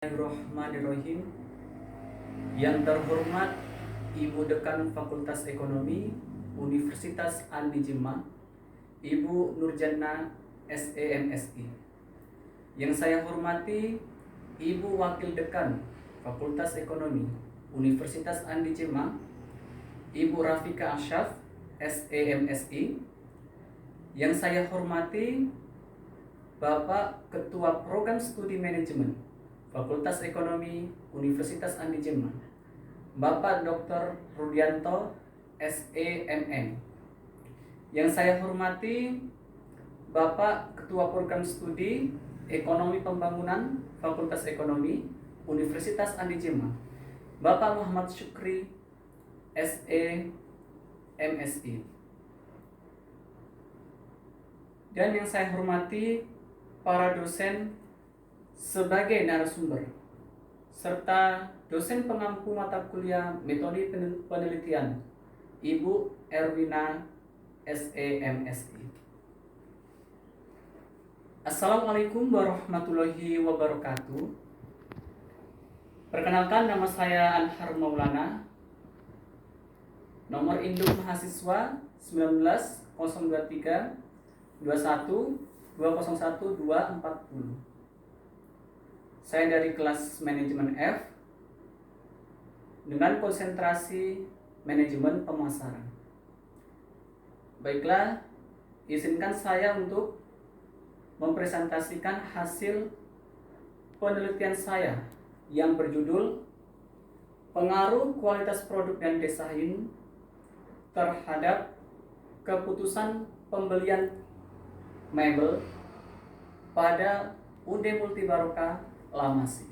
Bismillahirrahmanirrahim. Yang terhormat Ibu Dekan Fakultas Ekonomi Universitas Andi Jemah, Ibu Nurjana SEMSI. Yang saya hormati Ibu Wakil Dekan Fakultas Ekonomi Universitas Andi Jemah, Ibu Rafika Asyaf SEMSI. Yang saya hormati Bapak Ketua Program Studi Manajemen Fakultas Ekonomi Universitas Andi Jemah, Bapak Dr. Rudianto SEMN. Yang saya hormati Bapak Ketua Program Studi Ekonomi Pembangunan Fakultas Ekonomi Universitas Andi Jemah, Bapak Muhammad Syukri SEMSI. Dan yang saya hormati para dosen sebagai narasumber, serta dosen pengampu mata kuliah metode penelitian, Ibu Erwina SEMSI. Assalamualaikum warahmatullahi wabarakatuh. Perkenalkan, nama saya Anhar Maulana. Nomor induk mahasiswa 19023 21 201 240. Saya dari kelas manajemen F dengan konsentrasi manajemen pemasaran. Baiklah, izinkan saya untuk mempresentasikan hasil penelitian saya yang berjudul Pengaruh Kualitas Produk dan Desain terhadap keputusan pembelian mebel pada UD Multi Barokah Lamasi.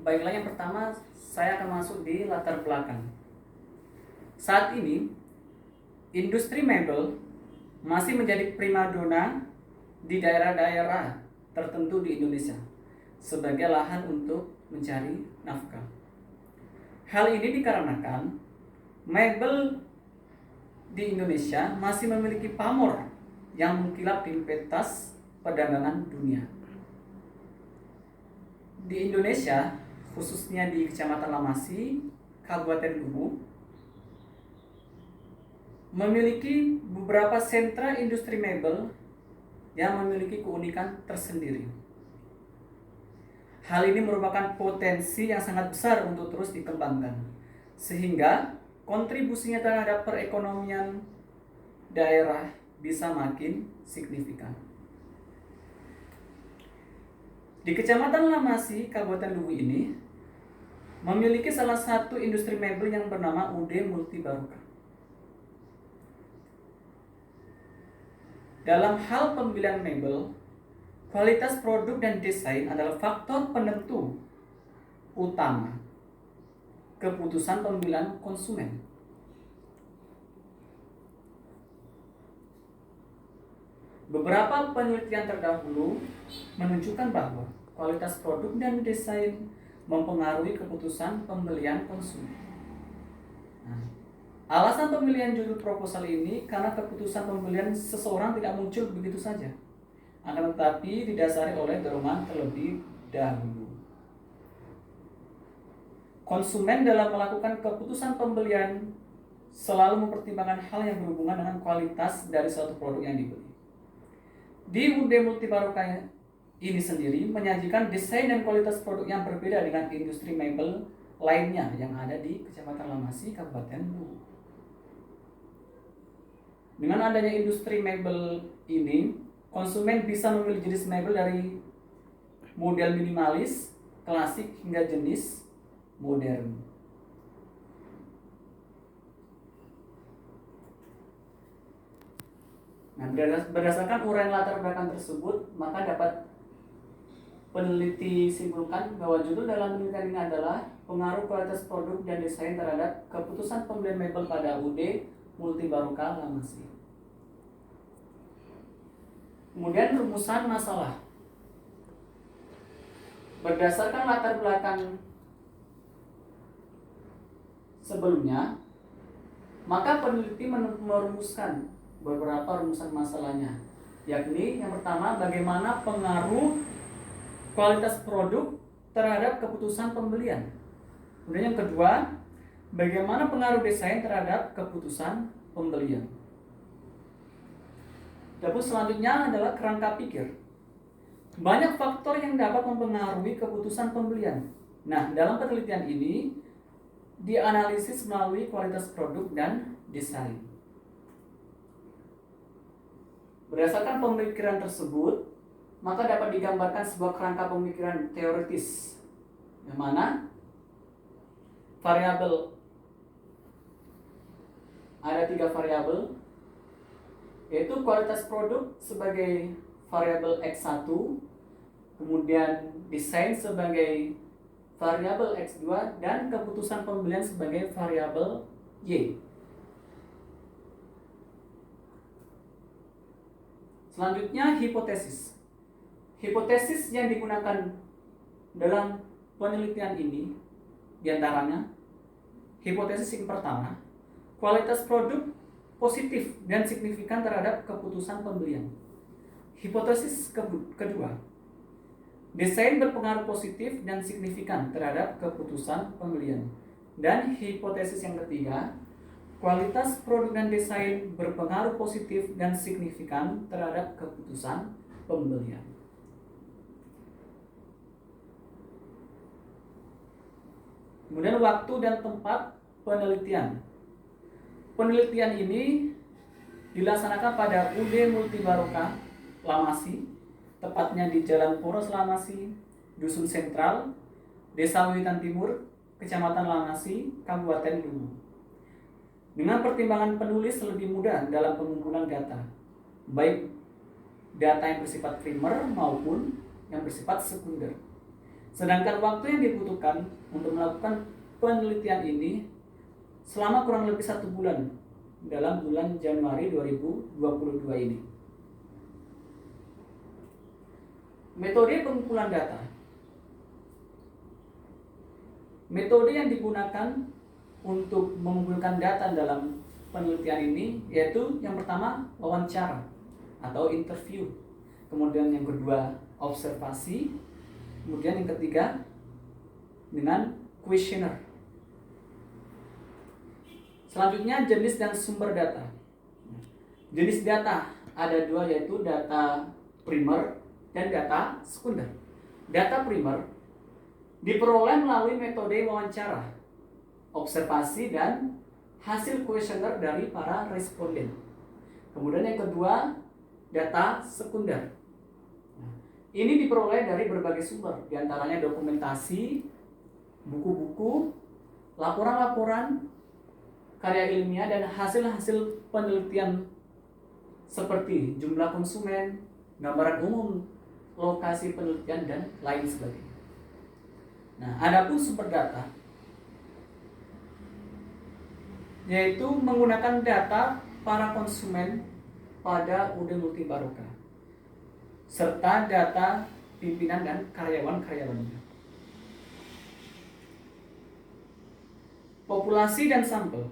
Baiklah, yang pertama saya akan masuk di latar belakang. Saat ini industri mebel masih menjadi primadona di daerah-daerah tertentu di Indonesia sebagai lahan untuk mencari nafkah. Hal ini dikarenakan mebel di Indonesia masih memiliki pamor yang mengkilap di pentas perdagangan dunia. Di Indonesia, khususnya di Kecamatan Lamasi, Kabupaten Luwu, memiliki beberapa sentra industri mebel yang memiliki keunikan tersendiri. Hal ini merupakan potensi yang sangat besar untuk terus dikembangkan, sehingga kontribusinya terhadap perekonomian daerah bisa makin signifikan. Di Kecamatan Lamasi, Kabupaten Luwu ini memiliki salah satu industri mebel yang bernama UD Multi Barokah. Dalam hal pembelian mebel, kualitas produk dan desain adalah faktor penentu utama keputusan pemilihan konsumen. Beberapa penelitian terdahulu menunjukkan bahwa kualitas produk dan desain mempengaruhi keputusan pembelian konsumen. Alasan pemilihan judul proposal ini karena keputusan pembelian seseorang tidak muncul begitu saja, akan tetapi didasari oleh dorongan terlebih dahulu. Konsumen dalam melakukan keputusan pembelian selalu mempertimbangkan hal yang berhubungan dengan kualitas dari suatu produk yang dibeli. Di UD Multi Barokah ini sendiri menyajikan desain dan kualitas produk yang berbeda dengan industri mebel lainnya yang ada di Kecamatan Lamasi, Kabupaten Luwu. Dengan adanya industri mebel ini, konsumen bisa memilih jenis mebel dari model minimalis, klasik hingga jenis modern. Nah, berdasarkan uraian latar belakang tersebut, maka dapat peneliti simpulkan bahwa judul dalam penelitian ini adalah pengaruh kualitas produk dan desain terhadap keputusan pembelian mebel pada UD Multi Barokah Lamasi. Kemudian rumusan masalah. Berdasarkan latar belakang sebelumnya, maka peneliti merumuskan beberapa rumusan masalahnya. yakni yang pertama bagaimana pengaruh kualitas produk terhadap keputusan pembelian. Kemudian yang kedua, bagaimana pengaruh desain terhadap keputusan pembelian. Dapur selanjutnya adalah kerangka pikir. Banyak faktor yang dapat mempengaruhi keputusan pembelian. Nah, dalam penelitian ini dianalisis melalui kualitas produk dan desain. Berdasarkan pemikiran tersebut, maka dapat digambarkan sebuah kerangka pemikiran teoritis, yang mana ada 3 variabel, yaitu kualitas produk sebagai variabel X1, kemudian desain sebagai variabel X2, dan keputusan pembelian sebagai variabel Y. Selanjutnya, hipotesis. Hipotesis yang digunakan dalam penelitian ini diantaranya, hipotesis yang pertama, kualitas produk positif dan signifikan terhadap keputusan pembelian. Hipotesis kedua, desain berpengaruh positif dan signifikan terhadap keputusan pembelian. Dan hipotesis yang ketiga, kualitas produk dan desain berpengaruh positif dan signifikan terhadap keputusan pembelian. Kemudian waktu dan tempat penelitian. Penelitian ini dilaksanakan pada UD Multi Barokah Lamasi, tepatnya di Jalan Poros Lamasi, Dusun Sentral, Desa Wiwitan Timur, Kecamatan Lamasi, Kabupaten Luwu. Dengan pertimbangan penulis lebih mudah dalam pengumpulan data, baik data yang bersifat primer maupun yang bersifat sekunder. Sedangkan waktu yang dibutuhkan untuk melakukan penelitian ini selama kurang lebih 1 bulan dalam bulan Januari 2022 ini. Metode pengumpulan data. Metode yang digunakan untuk mengumpulkan data dalam penelitian ini yaitu yang pertama wawancara atau interview, kemudian yang kedua observasi, kemudian yang ketiga dengan questionnaire. Selanjutnya jenis dan sumber data. Jenis data ada 2, yaitu data primer dan data sekunder. Data primer diperoleh melalui metode wawancara, observasi, dan hasil kuesioner dari para responden. Kemudian yang kedua, data sekunder. Ini diperoleh dari berbagai sumber, diantaranya dokumentasi, buku-buku, laporan-laporan, karya ilmiah, dan hasil-hasil penelitian seperti jumlah konsumen, gambaran umum lokasi penelitian, dan lain sebagainya. Nah, adapun sumber data yaitu menggunakan data para konsumen pada UD Multi Barokah serta data pimpinan dan karyawan-karyawannya. Populasi dan sampel.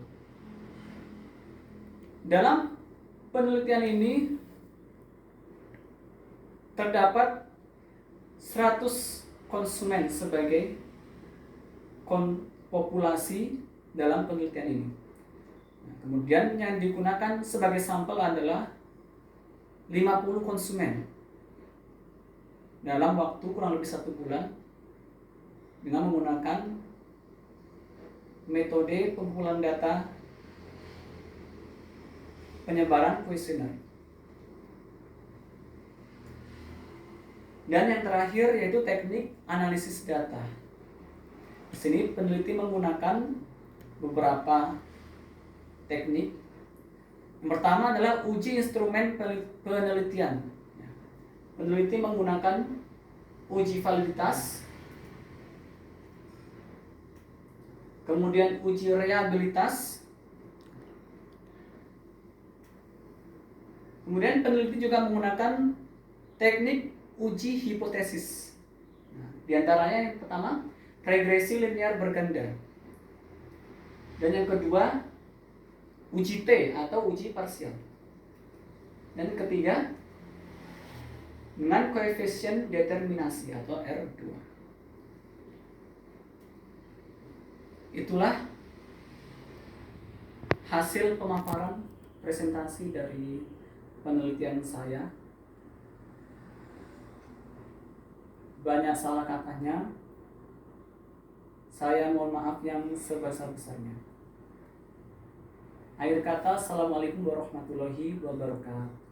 Dalam penelitian ini terdapat 100 konsumen sebagai populasi dalam penelitian ini. Kemudian yang digunakan sebagai sampel adalah 50 konsumen dalam waktu kurang lebih 1 bulan dengan menggunakan metode pengumpulan data penyebaran kuesioner. Dan yang terakhir yaitu teknik analisis data. Di sini peneliti menggunakan beberapa teknik. Yang pertama adalah uji instrumen penelitian. Peneliti menggunakan uji validitas, kemudian uji reliabilitas, kemudian peneliti juga menggunakan teknik uji hipotesis. Di antaranya yang pertama regresi linear berganda, dan yang kedua uji T atau uji parsial, dan ketiga dengan koefisien determinasi atau R2. Itulah hasil pemaparan presentasi dari penelitian saya. Banyak salah katanya, saya mohon maaf yang sebesar-besarnya. Akhir kata, Assalamualaikum warahmatullahi wabarakatuh.